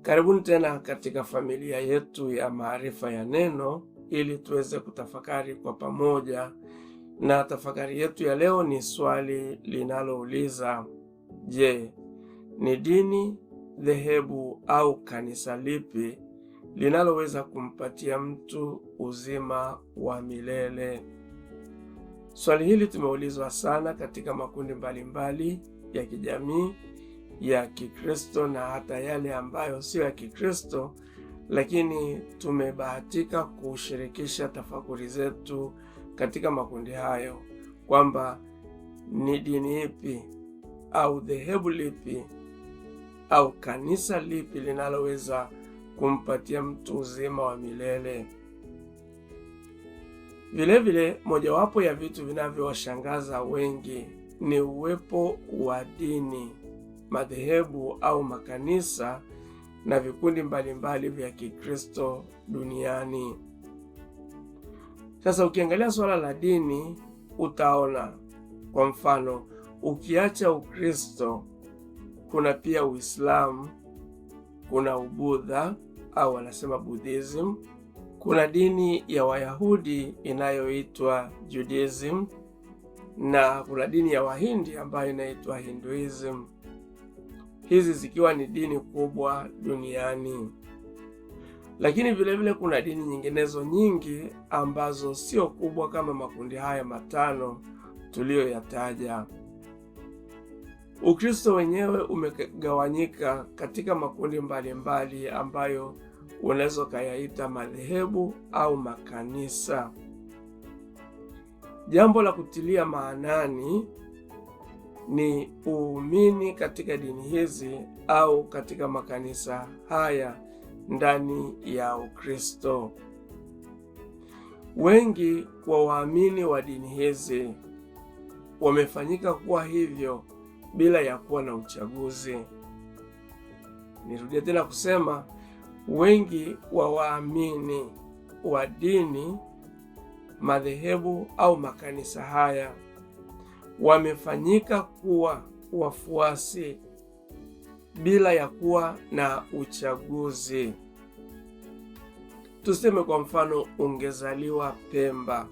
Karibuni tena katika familia yetu ya Maarifa ya Neno ili tuweze kutafakari kwa pamoja. Na tafakari yetu ya leo ni swali linalouliza, je, ni dini, dhehebu au kanisa lipi linaloweza kumpatia mtu uzima wa milele? Swali hili tumeulizwa sana katika makundi mbalimbali ya kijamii, ya Kikristo na hata yale ambayo sio ya Kikristo, lakini tumebahatika kushirikisha tafakuri zetu katika makundi hayo kwamba ni dini ipi au dhehebu lipi au kanisa lipi linaloweza kumpatia mtu uzima wa milele. Vilevile, mojawapo ya vitu vinavyowashangaza wengi ni uwepo wa dini, madhehebu au makanisa na vikundi mbalimbali vya Kikristo duniani. Sasa ukiangalia swala la dini, utaona kwa mfano, ukiacha Ukristo kuna pia Uislamu, kuna Ubudha au wanasema Buddhism, kuna dini ya Wayahudi inayoitwa Judaism, na kuna dini ya Wahindi ambayo inaitwa Hinduism. Hizi zikiwa ni dini kubwa duniani. Lakini vilevile kuna dini nyinginezo nyingi ambazo sio kubwa kama makundi haya matano tuliyoyataja. Ukristo wenyewe umegawanyika katika makundi mbalimbali ambayo unaweza kuyaita madhehebu au makanisa. Jambo la kutilia maanani ni uumini katika dini hizi au katika makanisa haya ndani ya Ukristo. Wengi wa waamini wa dini hizi wamefanyika kuwa hivyo bila ya kuwa na uchaguzi. Nirudie tena kusema, wengi wa waamini wa dini, madhehebu au makanisa haya wamefanyika kuwa wafuasi bila ya kuwa na uchaguzi. Tuseme kwa mfano, ungezaliwa Pemba,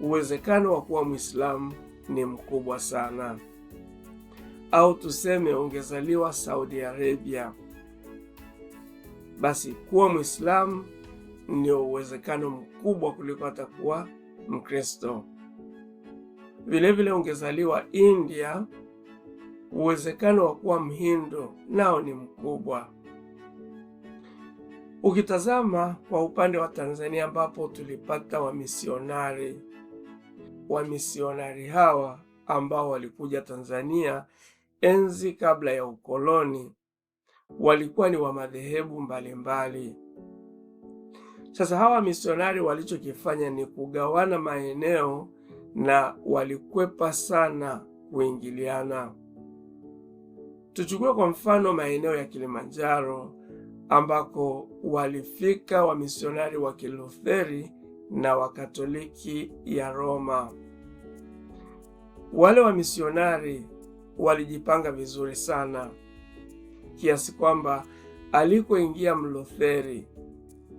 uwezekano wa kuwa Muislamu ni mkubwa sana. Au tuseme ungezaliwa Saudi Arabia, basi kuwa Muislamu ni uwezekano mkubwa kuliko hata kuwa Mkristo. Vilevile ungezaliwa India, uwezekano wa kuwa Mhindu nao ni mkubwa. Ukitazama kwa upande wa Tanzania ambapo tulipata wamisionari hawa ambao walikuja Tanzania enzi kabla ya ukoloni, walikuwa ni wa madhehebu mbalimbali. Sasa hawa misionari walichokifanya ni kugawana maeneo na walikwepa sana kuingiliana. Tuchukue kwa mfano maeneo ya Kilimanjaro ambako walifika wamisionari wa Kilutheri na Wakatoliki ya Roma. Wale wamisionari walijipanga vizuri sana kiasi kwamba alikoingia Mlutheri,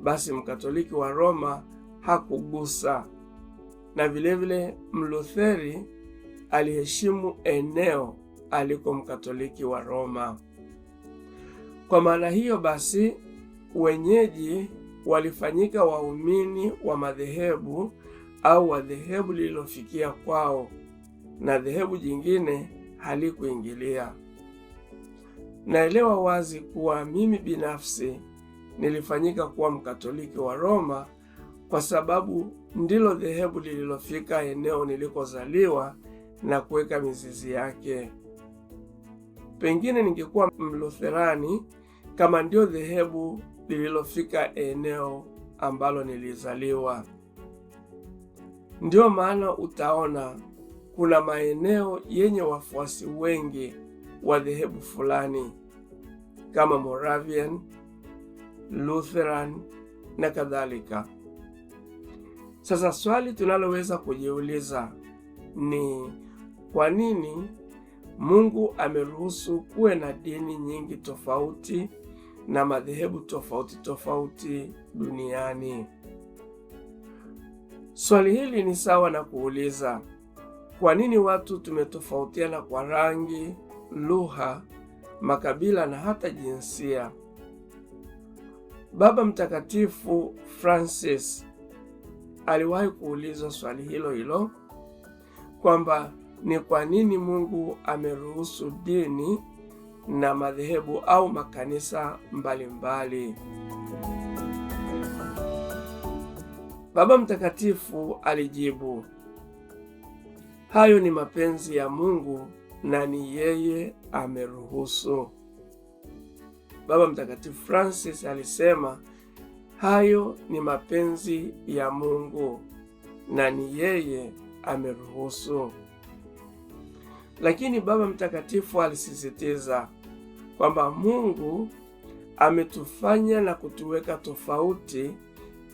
basi Mkatoliki wa Roma hakugusa, na vilevile Mlutheri aliheshimu eneo aliko Mkatoliki wa Roma. Kwa maana hiyo basi, wenyeji walifanyika waumini wa madhehebu au wa dhehebu lililofikia kwao, na dhehebu jingine halikuingilia. Naelewa wazi kuwa mimi binafsi nilifanyika kuwa Mkatoliki wa Roma kwa sababu ndilo dhehebu lililofika eneo nilikozaliwa na kuweka mizizi yake. Pengine ningekuwa Mlutherani kama ndio dhehebu lililofika eneo ambalo nilizaliwa. Ndio maana utaona kuna maeneo yenye wafuasi wengi wa dhehebu fulani kama Moravian, Lutheran na kadhalika. Sasa swali tunaloweza kujiuliza ni kwa nini Mungu ameruhusu kuwe na dini nyingi tofauti na madhehebu tofauti tofauti duniani. Swali hili ni sawa na kuuliza, kwa nini watu tumetofautiana kwa rangi, lugha, makabila na hata jinsia? Baba Mtakatifu Francis aliwahi kuulizwa swali hilo hilo, kwamba ni kwa nini Mungu ameruhusu dini na madhehebu au makanisa mbalimbali. Baba Mtakatifu alijibu, hayo ni mapenzi ya Mungu na ni yeye ameruhusu. Baba Mtakatifu Francis alisema hayo ni mapenzi ya Mungu na ni yeye ameruhusu. Lakini Baba Mtakatifu alisisitiza kwamba Mungu ametufanya na kutuweka tofauti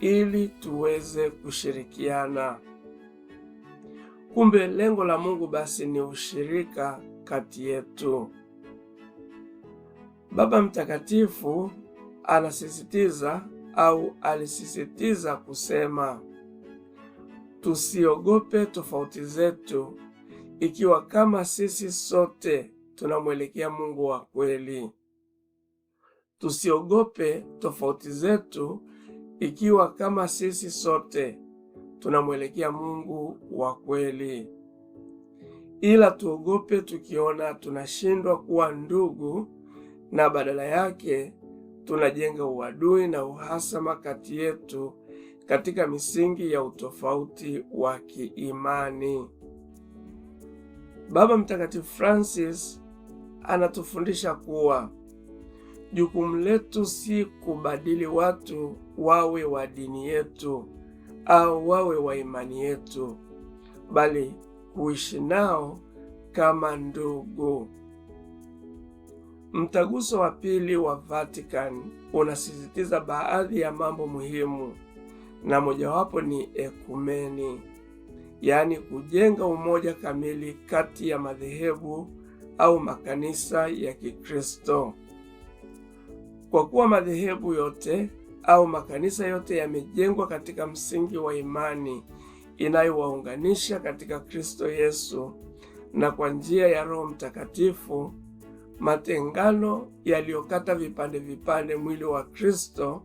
ili tuweze kushirikiana. Kumbe lengo la Mungu basi ni ushirika kati yetu. Baba Mtakatifu alisisitiza kusema, tusiogope tofauti zetu ikiwa kama sisi sote tunamwelekea Mungu wa kweli. Tusiogope tofauti zetu ikiwa kama sisi sote tunamwelekea Mungu wa kweli. Ila tuogope tukiona tunashindwa kuwa ndugu na badala yake tunajenga uadui na uhasama kati yetu katika misingi ya utofauti wa kiimani. Baba Mtakatifu Francis anatufundisha kuwa jukumu letu si kubadili watu wawe wa dini yetu au wawe wa imani yetu, bali kuishi nao kama ndugu. Mtaguso wa Pili wa Vatican unasisitiza baadhi ya mambo muhimu, na mojawapo ni ekumeni, yaani kujenga umoja kamili kati ya madhehebu au makanisa ya Kikristo. Kwa kuwa madhehebu yote au makanisa yote yamejengwa katika msingi wa imani inayowaunganisha katika Kristo Yesu na kwa njia ya Roho Mtakatifu, matengano yaliyokata vipande vipande mwili wa Kristo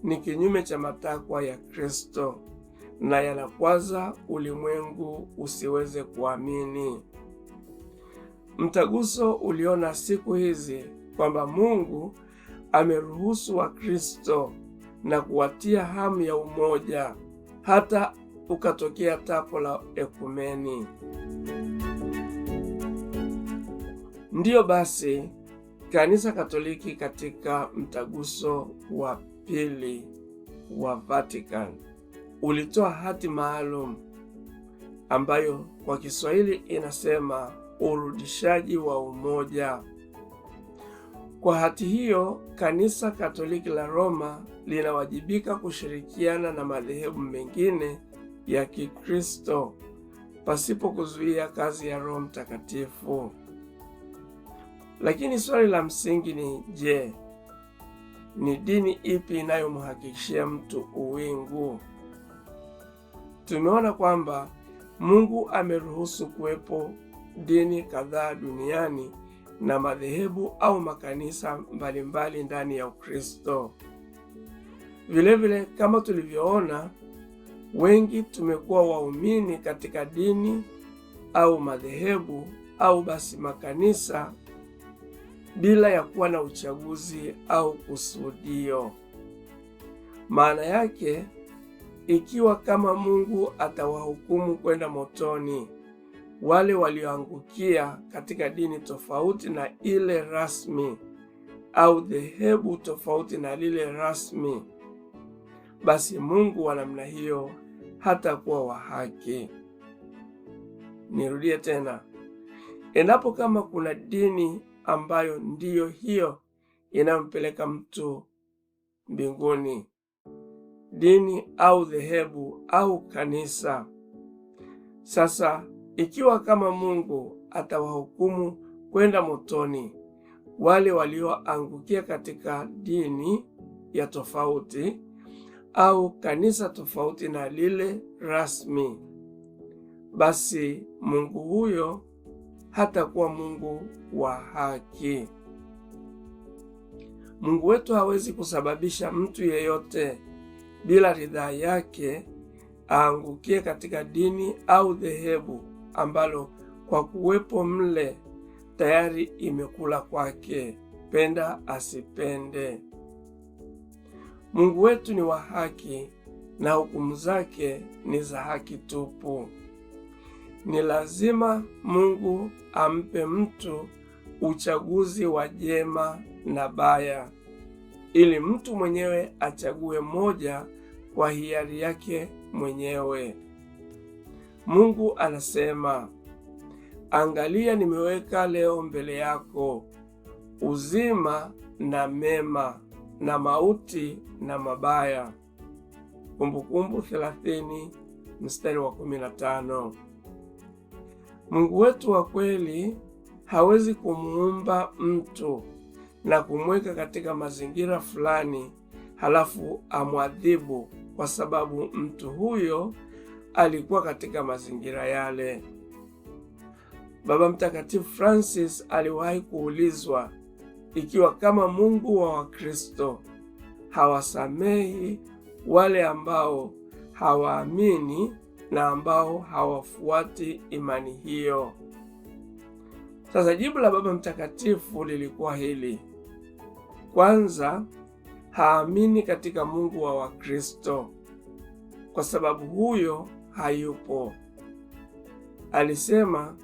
ni kinyume cha matakwa ya Kristo na yanakwaza ulimwengu usiweze kuamini. Mtaguso uliona siku hizi kwamba Mungu ameruhusu Wakristo na kuwatia hamu ya umoja, hata ukatokea tapo la ekumeni. Ndiyo basi, Kanisa Katoliki katika Mtaguso wa Pili wa Vatican ulitoa hati maalum ambayo kwa Kiswahili inasema urudishaji wa umoja. Kwa hati hiyo, Kanisa Katoliki la Roma linawajibika kushirikiana na madhehebu mengine ya Kikristo pasipo kuzuia kazi ya Roho Mtakatifu. Lakini swali la msingi ni je, ni dini ipi inayomhakikishia mtu uwingu? Tumeona kwamba Mungu ameruhusu kuwepo dini kadhaa duniani na madhehebu au makanisa mbalimbali ndani ya Ukristo. Vilevile, kama tulivyoona, wengi tumekuwa waumini katika dini au madhehebu au basi makanisa bila ya kuwa na uchaguzi au kusudio. Maana yake, ikiwa kama Mungu atawahukumu kwenda motoni wale walioangukia katika dini tofauti na ile rasmi au dhehebu tofauti na lile rasmi, basi Mungu wa namna hiyo hatakuwa wa haki. Nirudie tena, endapo kama kuna dini ambayo ndiyo hiyo inayompeleka mtu mbinguni, dini au dhehebu au kanisa, sasa ikiwa kama Mungu atawahukumu kwenda motoni wale walioangukia katika dini ya tofauti au kanisa tofauti na lile rasmi, basi Mungu huyo hatakuwa Mungu wa haki. Mungu wetu hawezi kusababisha mtu yeyote bila ridhaa yake aangukie katika dini au dhehebu ambalo kwa kuwepo mle tayari imekula kwake, penda asipende. Mungu wetu ni wa haki na hukumu zake ni za haki tupu. Ni lazima Mungu ampe mtu uchaguzi wa jema na baya, ili mtu mwenyewe achague moja kwa hiari yake mwenyewe. Mungu anasema, angalia, nimeweka leo mbele yako uzima na mema, na mauti na mabaya. Kumbukumbu 30 mstari wa 15. Mungu wetu wa kweli hawezi kumuumba mtu na kumweka katika mazingira fulani halafu amwadhibu kwa sababu mtu huyo alikuwa katika mazingira yale. Baba Mtakatifu Francis aliwahi kuulizwa ikiwa kama Mungu wa Wakristo hawasamehi wale ambao hawaamini na ambao hawafuati imani hiyo. Sasa jibu la Baba Mtakatifu lilikuwa hili: kwanza, haamini katika Mungu wa Wakristo kwa sababu huyo hayupo. Alisema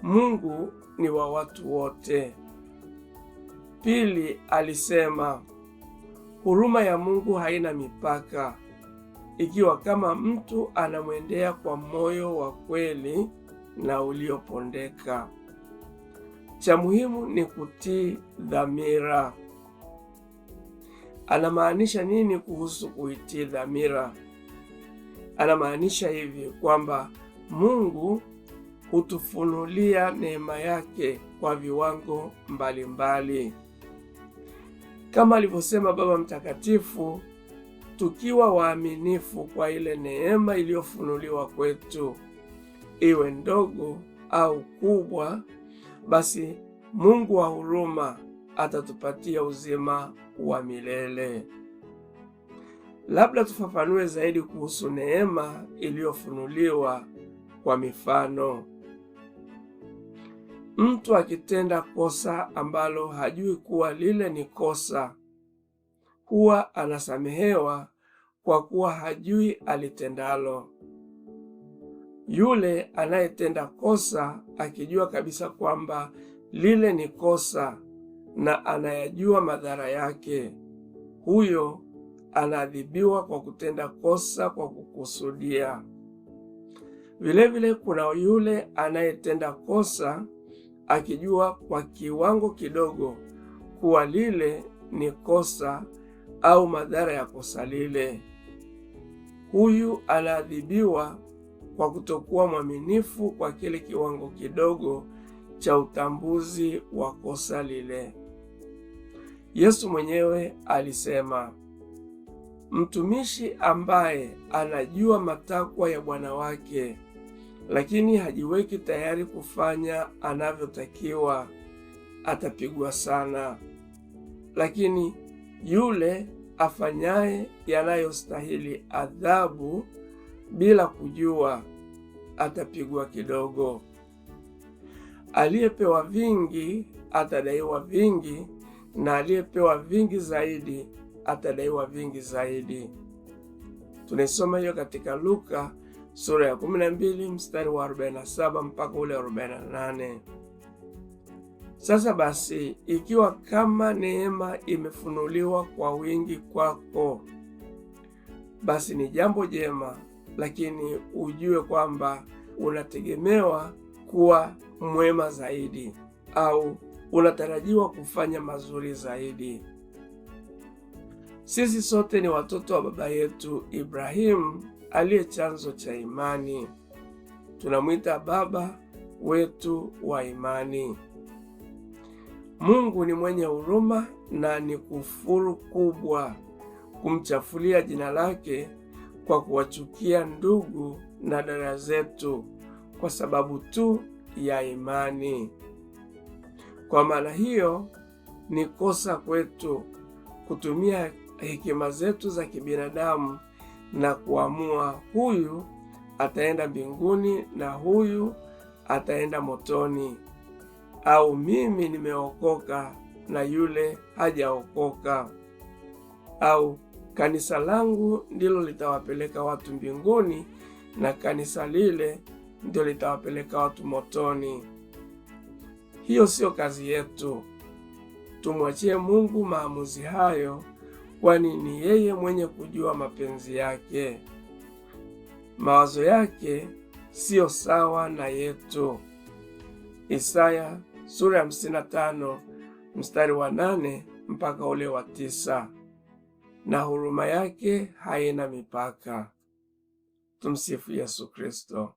Mungu ni wa watu wote. Pili, alisema huruma ya Mungu haina mipaka ikiwa kama mtu anamwendea kwa moyo wa kweli na uliopondeka. Cha muhimu ni kutii dhamira. Anamaanisha nini kuhusu kuitii dhamira? Anamaanisha hivi kwamba Mungu hutufunulia neema yake kwa viwango mbalimbali. Kama alivyosema Baba Mtakatifu, tukiwa waaminifu kwa ile neema iliyofunuliwa kwetu, iwe ndogo au kubwa, basi Mungu wa huruma atatupatia uzima wa milele. Labda tufafanue zaidi kuhusu neema iliyofunuliwa kwa mifano. Mtu akitenda kosa ambalo hajui kuwa lile ni kosa, huwa anasamehewa kwa kuwa hajui alitendalo. Yule anayetenda kosa akijua kabisa kwamba lile ni kosa na anayajua madhara yake, huyo anaadhibiwa kwa kutenda kosa kwa kukusudia. Vilevile kuna yule anayetenda kosa akijua kwa kiwango kidogo kuwa lile ni kosa au madhara ya kosa lile. Huyu anaadhibiwa kwa kutokuwa mwaminifu kwa kile kiwango kidogo cha utambuzi wa kosa lile. Yesu mwenyewe alisema, mtumishi ambaye anajua matakwa ya bwana wake lakini hajiweki tayari kufanya anavyotakiwa atapigwa sana, lakini yule afanyaye yanayostahili adhabu bila kujua atapigwa kidogo. Aliyepewa vingi atadaiwa vingi, na aliyepewa vingi zaidi atadaiwa vingi zaidi. Tunaisoma hiyo katika Luka sura ya 12 mstari wa 47 mpaka ule 48. Sasa basi, ikiwa kama neema imefunuliwa kwa wingi kwako, basi ni jambo jema, lakini ujue kwamba unategemewa kuwa mwema zaidi au unatarajiwa kufanya mazuri zaidi. Sisi sote ni watoto wa baba yetu Ibrahimu aliye chanzo cha imani. Tunamwita baba wetu wa imani. Mungu ni mwenye huruma na ni kufuru kubwa kumchafulia jina lake kwa kuwachukia ndugu na dada zetu kwa sababu tu ya imani. Kwa maana hiyo, ni kosa kwetu kutumia hekima zetu za kibinadamu na kuamua huyu ataenda mbinguni na huyu ataenda motoni, au mimi nimeokoka na yule hajaokoka, au kanisa langu ndilo litawapeleka watu mbinguni na kanisa lile ndilo litawapeleka watu motoni. Hiyo sio kazi yetu. Tumwachie Mungu maamuzi hayo, kwani ni yeye mwenye kujua mapenzi yake. Mawazo yake siyo sawa na yetu. Isaya sura ya 55 mstari wa 8 mpaka ule wa 9. Na huruma yake haina mipaka. Tumsifu Yesu Kristo.